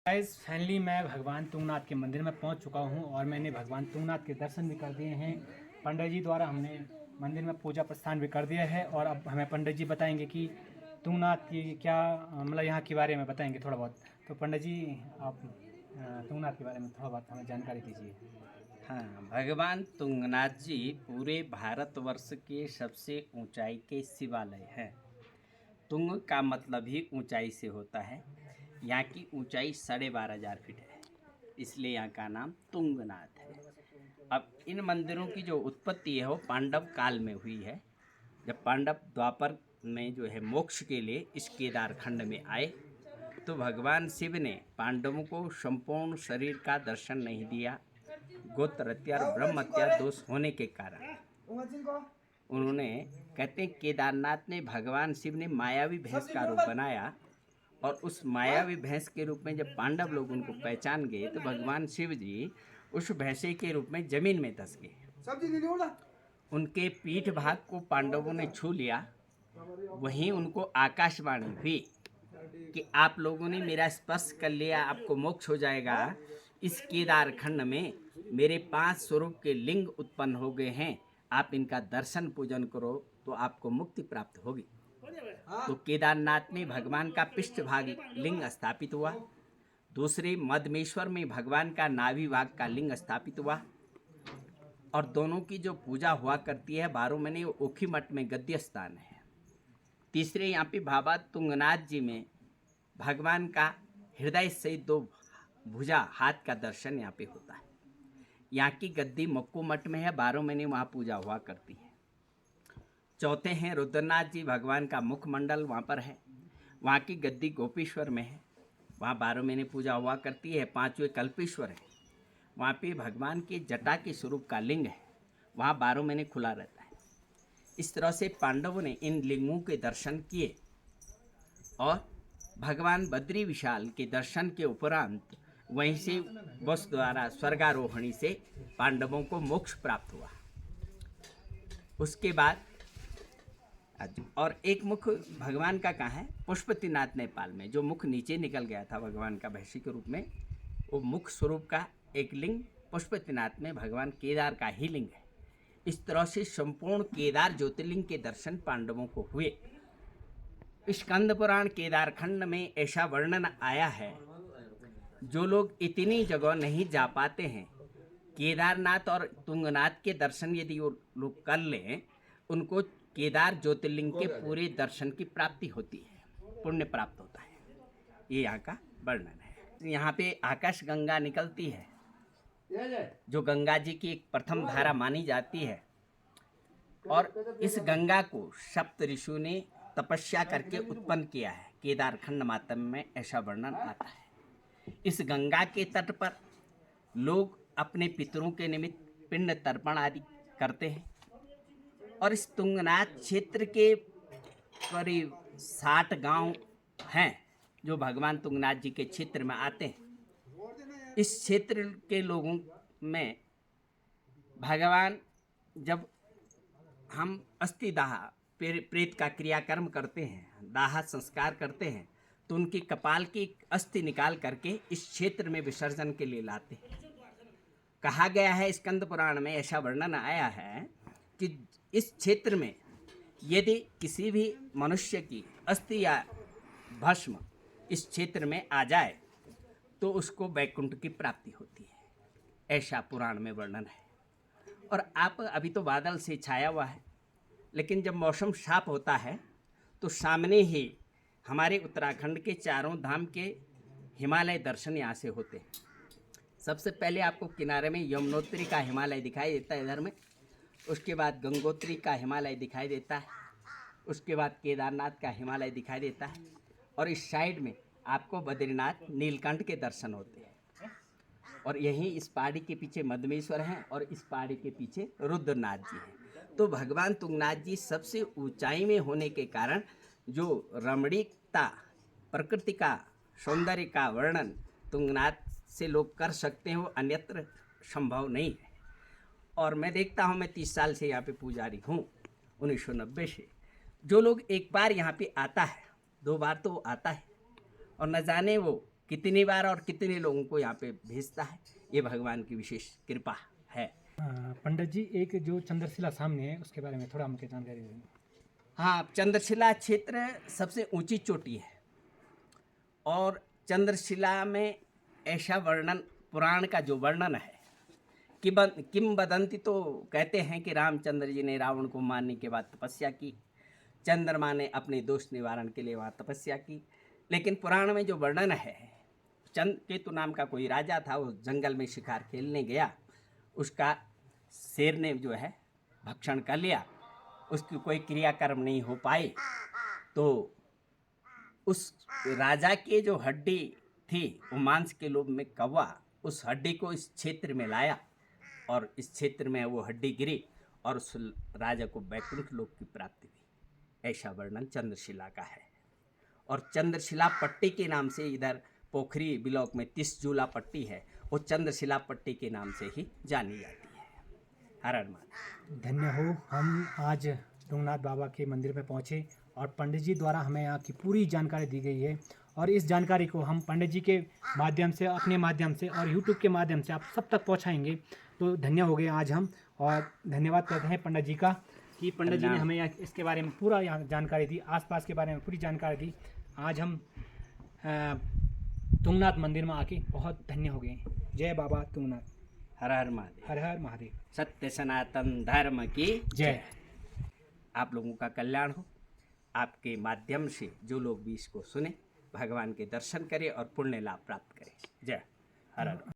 Guys finally मैं भगवान तुंगनाथ के मंदिर में पहुंच चुका हूं और मैंने भगवान तुंगनाथ के दर्शन भी कर दिए हैं। पंडित जी द्वारा हमने मंदिर में पूजा प्रस्थान भी कर दिया है और अब हमें पंडित जी बताएंगे कि तुंगनाथ की क्या मतलब यहाँ के बारे में बताएंगे थोड़ा बहुत। तो पंडित जी आप तुंगनाथ के बारे में थोड़ा बहुत हमें जानकारी दीजिए। हाँ, भगवान तुंगनाथ जी पूरे भारतवर्ष के सबसे ऊंचाई के शिवालय हैं। तुंग का मतलब ही ऊंचाई से होता है। यहाँ की ऊंचाई 12,500 फीट है, इसलिए यहाँ का नाम तुंगनाथ है। अब इन मंदिरों की जो उत्पत्ति है वो पांडव काल में हुई है। जब पांडव द्वापर में जो है मोक्ष के लिए इस केदार खंड में आए, तो भगवान शिव ने पांडवों को संपूर्ण शरीर का दर्शन नहीं दिया। गोत्र हत्या और ब्रह्म हत्या दोष होने के कारण उन्होंने कहते हैं केदारनाथ ने भगवान शिव ने मायावी भैंस का रूप बनाया और उस मायावी भैंस के रूप में जब पांडव लोग उनको पहचान गए तो भगवान शिव जी उस भैंसे के रूप में जमीन में धस गए। उनके पीठ भाग को पांडवों ने छू लिया। वहीं उनको आकाशवाणी हुई कि आप लोगों ने मेरा स्पर्श कर लिया, आपको मोक्ष हो जाएगा। इस केदार खंड में मेरे 5 स्वरूप के लिंग उत्पन्न हो गए हैं, आप इनका दर्शन पूजन करो तो आपको मुक्ति प्राप्त होगी। तो केदारनाथ में भगवान का पृष्ठभाग लिंग स्थापित हुआ। दूसरे मदमेश्वर में भगवान का नाभि भाग का लिंग स्थापित हुआ और दोनों की जो पूजा हुआ करती है 12 महीने ओखी मठ में गद्य स्थान है। तीसरे यहाँ पे बाबा तुंगनाथ जी में भगवान का हृदय से 2 भुजा हाथ का दर्शन यहाँ पे होता है। यहाँ की गद्दी मक्कू मठ में है, 12 महीने वहाँ पूजा हुआ करती है। चौथे हैं रुद्रनाथ जी, भगवान का मुखमंडल वहाँ पर है। वहाँ की गद्दी गोपेश्वर में है, वहाँ 12 महीने पूजा हुआ करती है। 5वें कल्पेश्वर है, वहाँ पे भगवान के जटा के स्वरूप का लिंग है, वहाँ 12 महीने खुला रहता है। इस तरह से पांडवों ने इन लिंगों के दर्शन किए और भगवान बद्री विशाल के दर्शन के उपरांत वहीं से वसु द्वारा स्वर्गारोहणी से पांडवों को मोक्ष प्राप्त हुआ। उसके बाद और एक मुख भगवान का कहाँ है, पशुपतिनाथ नेपाल में, जो मुख नीचे निकल गया था भगवान का भैंसी के रूप में, वो मुख स्वरूप का एक लिंग पशुपतिनाथ में भगवान केदार का ही लिंग है। इस तरह से संपूर्ण केदार ज्योतिर्लिंग के दर्शन पांडवों को हुए। स्कंद पुराण केदार खंड में ऐसा वर्णन आया है, जो लोग इतनी जगह नहीं जा पाते हैं, केदारनाथ और तुंगनाथ के दर्शन यदि वो लोग कर लें, उनको केदार ज्योतिर्लिंग के पूरे दर्शन की प्राप्ति होती है, पुण्य प्राप्त होता है। ये यहाँ का वर्णन है। यहाँ पे आकाश गंगा निकलती है, जो गंगा जी की एक प्रथम धारा मानी जाती है और इस गंगा को सप्त ऋषियों ने तपस्या करके उत्पन्न किया है। केदार खंड मातम में ऐसा वर्णन आता है। इस गंगा के तट पर लोग अपने पितरों के निमित्त पिंड तर्पण आदि करते हैं और इस तुंगनाथ क्षेत्र के करीब 60 गांव हैं जो भगवान तुंगनाथ जी के क्षेत्र में आते हैं। इस क्षेत्र के लोगों में भगवान, जब हम अस्थि दाह प्रेत का क्रियाकर्म करते हैं, दाह संस्कार करते हैं, तो उनकी कपाल की अस्थि निकाल करके इस क्षेत्र में विसर्जन के लिए लाते हैं। कहा गया है स्कंद पुराण में, ऐसा वर्णन आया है कि इस क्षेत्र में यदि किसी भी मनुष्य की अस्थि या भस्म इस क्षेत्र में आ जाए तो उसको वैकुंठ की प्राप्ति होती है, ऐसा पुराण में वर्णन है। और आप अभी तो बादल से छाया हुआ है, लेकिन जब मौसम साफ होता है तो सामने ही हमारे उत्तराखंड के चारों धाम के हिमालय दर्शन यहाँ से होते हैं। सबसे पहले आपको किनारे में यमुनोत्री का हिमालय दिखाई देता है इधर में, उसके बाद गंगोत्री का हिमालय दिखाई देता है, उसके बाद केदारनाथ का हिमालय दिखाई देता है और इस साइड में आपको बद्रीनाथ नीलकंठ के दर्शन होते हैं। और यहीं इस पहाड़ी के पीछे मदमेश्वर हैं और इस पहाड़ी के पीछे रुद्रनाथ जी हैं। तो भगवान तुंगनाथ जी सबसे ऊंचाई में होने के कारण जो रमणीकता, प्रकृति का सौंदर्य का वर्णन तुंगनाथ से लोग कर सकते हैं, वो अन्यत्र संभव नहीं है। और मैं देखता हूँ, मैं 30 साल से यहाँ पे पुजारी हूँ, 1990 से। जो लोग एक बार यहाँ पे आता है, 2 बार तो वो आता है और न जाने वो कितनी बार और कितने लोगों को यहाँ पे भेजता है, ये भगवान की विशेष कृपा है। पंडित जी, एक जो चंद्रशिला सामने है उसके बारे में थोड़ा हमको जानकारी दें। हाँ, चंद्रशिला क्षेत्र सबसे ऊंची चोटी है और चंद्रशिला में ऐसा वर्णन, पुराण का जो वर्णन है, किंवदंती तो कहते हैं कि रामचंद्र जी ने रावण को मारने के बाद तपस्या की, चंद्रमा ने अपने दोष निवारण के लिए वहाँ तपस्या की। लेकिन पुराण में जो वर्णन है, चंद्रकेतु नाम का कोई राजा था, उस जंगल में शिकार खेलने गया, उसका शेर ने जो है भक्षण कर लिया, उसकी कोई क्रियाकर्म नहीं हो पाई, तो उस राजा के जो हड्डी थी, वो मांस के लोभ में कौवा उस हड्डी को इस क्षेत्र में लाया और इस क्षेत्र में वो हड्डी गिरी और उस राजा को वैकुंठ लोक की प्राप्ति हुई। ऐसा वर्णन चंद्रशिला का है। और चंद्रशिला पट्टी के नाम से इधर पोखरी ब्लॉक में 30 जूला पट्टी है, वो चंद्रशिला पट्टी के नाम से ही जानी जाती है। हर हर महादेव। धन्य हो, हम आज तुंगनाथ बाबा के मंदिर में पहुँचे और पंडित जी द्वारा हमें यहाँ की पूरी जानकारी दी गई है और इस जानकारी को हम पंडित जी के माध्यम से, अपने माध्यम से और यूट्यूब के माध्यम से आप सब तक पहुँचाएंगे। तो धन्य हो गए आज हम, और धन्यवाद करते हैं पंडित जी का कि पंडित जी ने हमें यहाँ इसके बारे में पूरा यहाँ जानकारी दी, आसपास के बारे में पूरी जानकारी दी। आज हम तुंगनाथ मंदिर में आके बहुत धन्य हो गए। जय बाबा तुंगनाथ। हर हर महादेव। हर हर महादेव। सत्य सनातन धर्म की जय। आप लोगों का कल्याण हो। आपके माध्यम से जो लोग भी इसको सुने, भगवान के दर्शन करें और पुण्य लाभ प्राप्त करें। जय। हर हर।